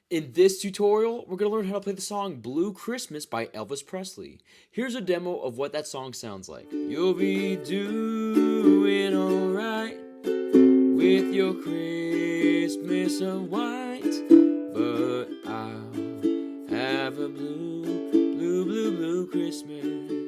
In this tutorial, we're going to learn how to play the song Blue Christmas by Elvis Presley. Here's a demo of what that song sounds like. You'll be doing alright with your Christmas of white, but I'll have a blue Christmas.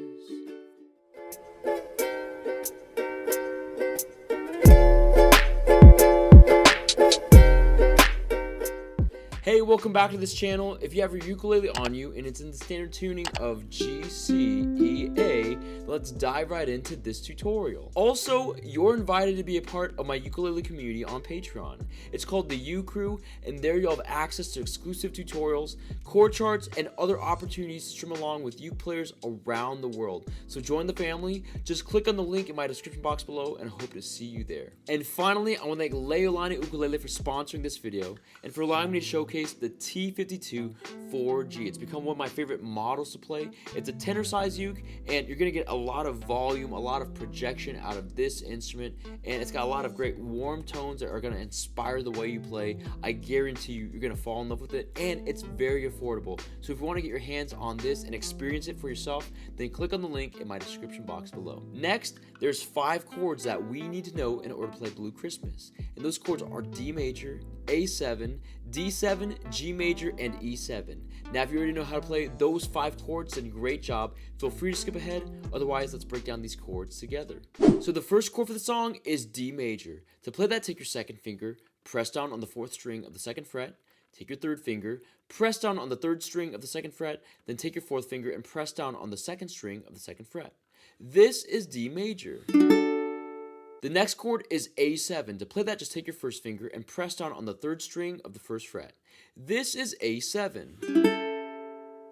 Hey, welcome back to this channel. If you have your ukulele on you and it's in the standard tuning of G, C, E, A, let's dive right into this tutorial. Also, you're invited to be a part of my ukulele community on Patreon. It's called the U Crew, and there you'll have access to exclusive tutorials, chord charts, and other opportunities to stream along with uke players around the world. So join the family. Just click on the link in my description box below, and I hope to see you there. And finally, I want to thank Leolani Ukulele for sponsoring this video and for allowing me to showcase the T52 4G. It's become one of my favorite models to play. It's a tenor size uke, and you're going to get a lot of volume, a lot of projection out of this instrument, and it's got a lot of great warm tones that are going to inspire the way you play. I guarantee you're going to fall in love with it, and it's very affordable. So if you want to get your hands on this and experience it for yourself, then click on the link in my description box below. Next, there's 5 chords that we need to know in order to play Blue Christmas, and those chords are D major, A7, D7, G major, and E7. Now, if you already know how to play those 5 chords, then great job. Feel free to skip ahead. Otherwise, let's break down these chords together. So the first chord for the song is D major. To play that, take your second finger, press down on the 4th string of the 2nd fret, take your 3rd finger, press down on the 3rd string of the 2nd fret, then take your 4th finger and press down on the 2nd string of the 2nd fret. This is D major. The next chord is A7. To play that, just take your 1st finger and press down on the 3rd string of the 1st fret. This is A7.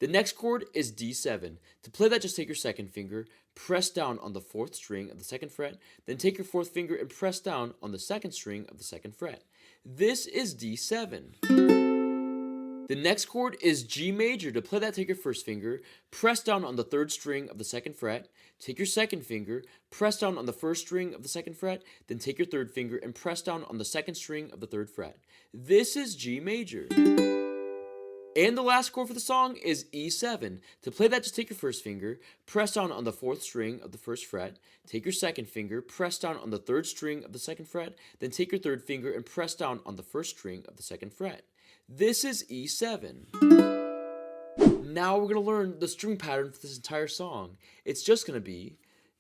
The next chord is D7. To play that, just take your 2nd finger, press down on the 4th string of the 2nd fret, then take your 4th finger and press down on the 2nd string of the 2nd fret. This is D7. The next chord is G major. To play that, take your 1st finger, press down on the 3rd string of the 2nd fret, take your 2nd finger, press down on the 1st string of the 2nd fret, then take your 3rd finger and press down on the 2nd string of the 3rd fret. This is G major. And the last chord for the song is E7. To play that, just take your 1st finger, press down on the 4th string of the 1st fret, take your 2nd finger, press down on the 3rd string of the 2nd fret, then take your 3rd finger and press down on the 1st string of the 2nd fret. This is E7. Now we're going to learn the string pattern for this entire song. It's just going to be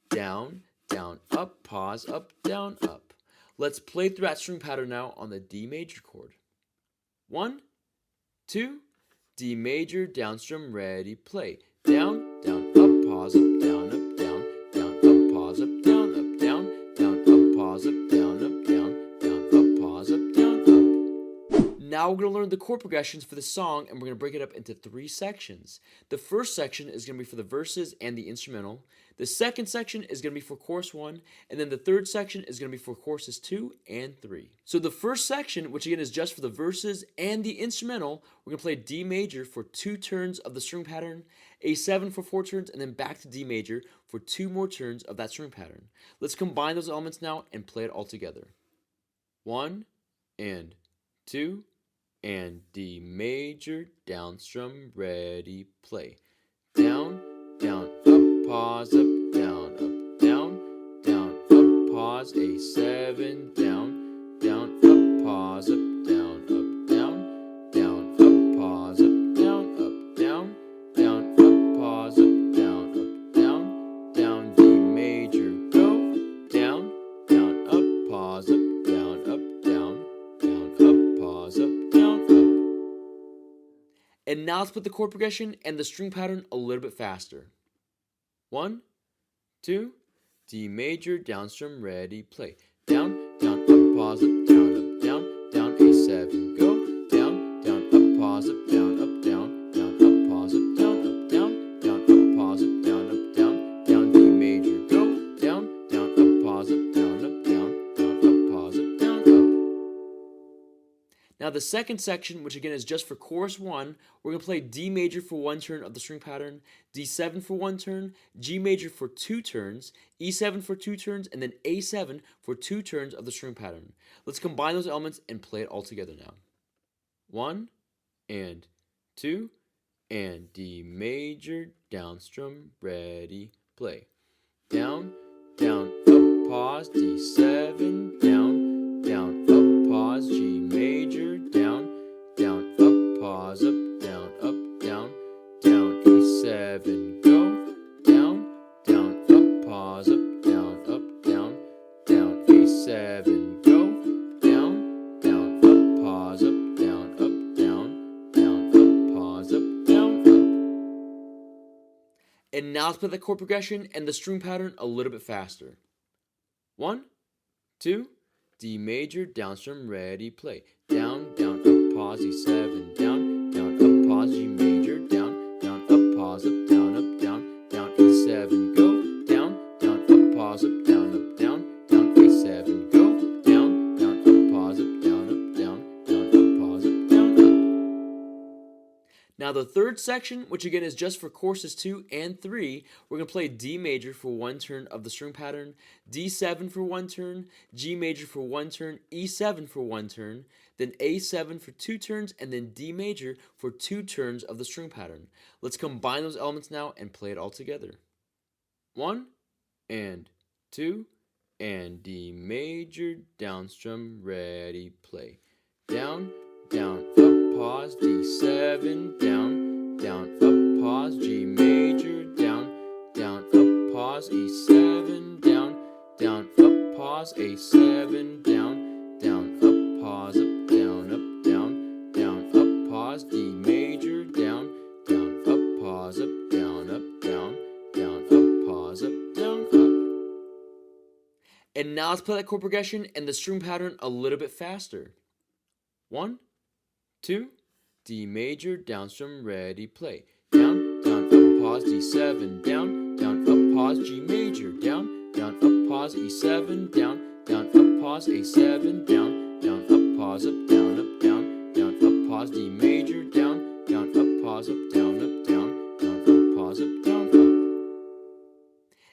down, down, up, pause, up, down, up. Let's play through that string pattern now on the D major chord. 1, 2, D major, down strum, ready, play. Down, down, up, pause, up, down, down, up, pause, up, down, down, up, pause, up, down, up, pause, up, down, up. Now we're going to learn the chord progressions for the song, and we're going to break it up into 3 sections. The first section is going to be for the verses and the instrumental. The second section is going to be for chorus 1, and then the third section is going to be for choruses 2 and 3. So the first section, which again is just for the verses and the instrumental, we're going to play D major for 2 turns of the string pattern, A7 for 4 turns, and then back to D major for 2 more turns of that string pattern. Let's combine those elements now and play it all together. 1 and 2 and D major, down strum, ready, play. Down, down, up, pause, up, down, up, pause, A7, down, down, up, pause, up, down, up, pause, up, down, up, pause, up, down, D major, go, down, down, up, pause, up, down, up, pause, up, down, up. And now let's put the chord progression and the string pattern a little bit faster. 1, 2, D major, down strum, ready, play. Down, down, up, pause, up, down, A7, go. Down, down, up, pause, up, down, up, pause, up, down, up, pause, up, down, D major, go. Down, down, up, pause, up, down, up, pause, up, down, up. Now the second section, which again is just for chorus 1, we're going to play D major for 1 turn of the string pattern, D7 for 1 turn, G major for 2 turns, E7 for 2 turns, and then A7 for 2 turns of the string pattern. Let's combine those elements and play it all together now. 1 and 2, and D major, down strum, ready, play. Down, down, up, pause, D7, down, down, up, pause, G major, down, down, up, pause, up, down, down, E7, go, down, down, up, pause, up, down, down, A7, go, down, down, up, pause, up, down, up, pause, up, down, up. And now let's play the chord progression and the string pattern a little bit faster. 1, 2, D major, down strum, ready, play. Down, down, up, pause, E7, down, down, up, pause, G major, down, down, up, pause, up, down, E7, go, down, down, up, pause, up, down, A7, go, down, down, up, pause, up, down, up, pause, up, down, up. Now the third section, which again is just for courses 2 and 3, we're going to play D major for one turn of the string pattern, D7 for one turn, G major for one turn, E7 for one turn, then A7 for 2 turns, and then D major for 2 turns of the string pattern. Let's combine those elements now and play it all together. 1, and 2, and D major, down strum, ready, play. Down, down, up, pause, D7, down, down, up, pause, G major, down, down, up, pause, E7, down, down, up, pause, A7, down, down, up, pause, up, down, up, pause, D major, down, down, up, pause, up, down, up, pause, up, down, up. And now let's play that chord progression and the string pattern a little bit faster. 1, 2, D major, down strum, ready, play. Down, down, up, pause, D7, down, down, up, pause, G major, down, down, up, pause, E7, down, down, up, pause, A7, down, down, up, pause, up, down, up, pause, D major, down, down, up, pause, up, down, up, pause, up, down, up.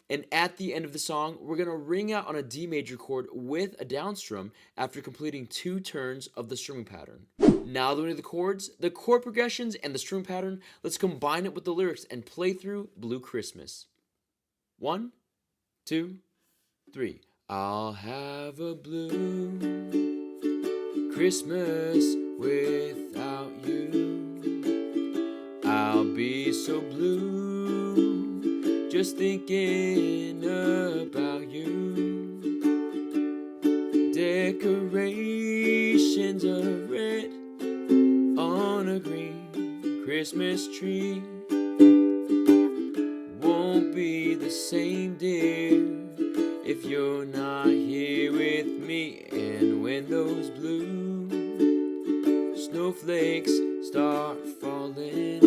And at the end of the song, we're going to ring out on a D major chord with a down strum after completing 2 turns of the strumming pattern. Now that we know the chords, the chord progressions, and the string pattern, let's combine it with the lyrics and play through Blue Christmas. 1, 2, 3. I'll have a blue Christmas without you. I'll be so blue just thinking about you. Decorations of red on a green Christmas tree won't be the same, dear, if you're not here with me. And when those blue snowflakes start falling,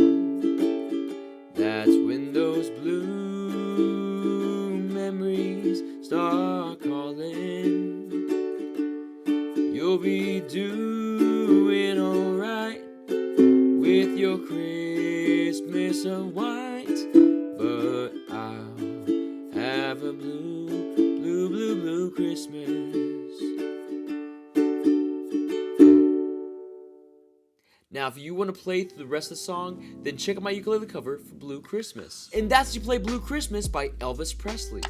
that's when those blue memories start calling. You'll be doing alright with your Christmas of white, but I'll have a blue, blue, blue, blue Christmas. Now, if you want to play through the rest of the song, then check out my ukulele cover for Blue Christmas. And that's You Play Blue Christmas by Elvis Presley.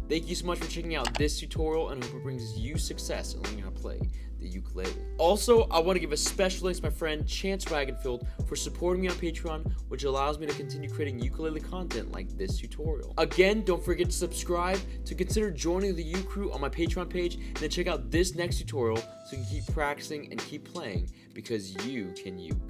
Thank you so much for checking out this tutorial, and I hope it brings you success in learning how to play the ukulele. Also, I want to give a special thanks to my friend Chance Wagenfield for supporting me on Patreon, which allows me to continue creating ukulele content like this tutorial. Again, don't forget to subscribe, to consider joining the U Crew on my Patreon page, and then check out this next tutorial so you can keep practicing and keep playing, because you can uke.